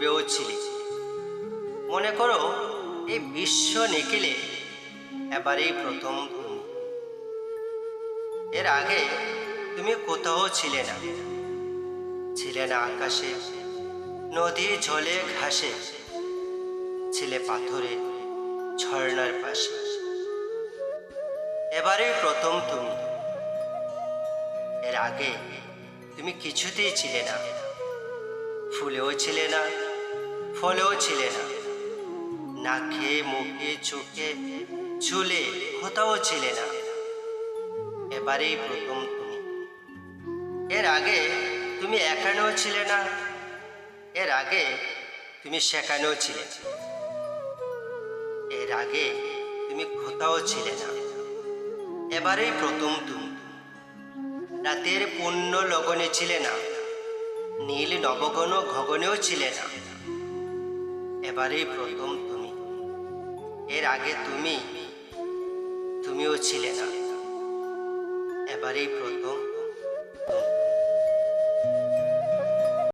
পূর্বেও ছিলে। মনে করো এই বিশ্ব নিখিলে এবারেই প্রথম তুমি। এর আগে তুমি কোথাও ছিলে না। ছিলে না আকাশে, নদী জলে ঘাসে, ছিলে পাথরে ঝর্ণার পাশে। এবারেই প্রথম তুমি। এর আগে তুমি কিছুতেই ছিলে না। ফুলেও ছিলে না, ফলেও ছিলে না, নাকে মুখে চোখে চুলে কোথাও ছিলে না। এবারেই প্রথম তুমি। এর আগে তুমি এখানেও ছিলে না। এর আগে তুমি সেখানেও ছিলে না। এর আগে তুমি কোথাও ছিলে না। এবারেই প্রথম তুমি। রাতের পূর্ণ লগনে ছিলে না, নীল নবঘন গগনেও ছিলে না। এবারেই প্রথম তুমি। এর আগে তুমিও ছিলে না। এবারেই প্রথম তুমি।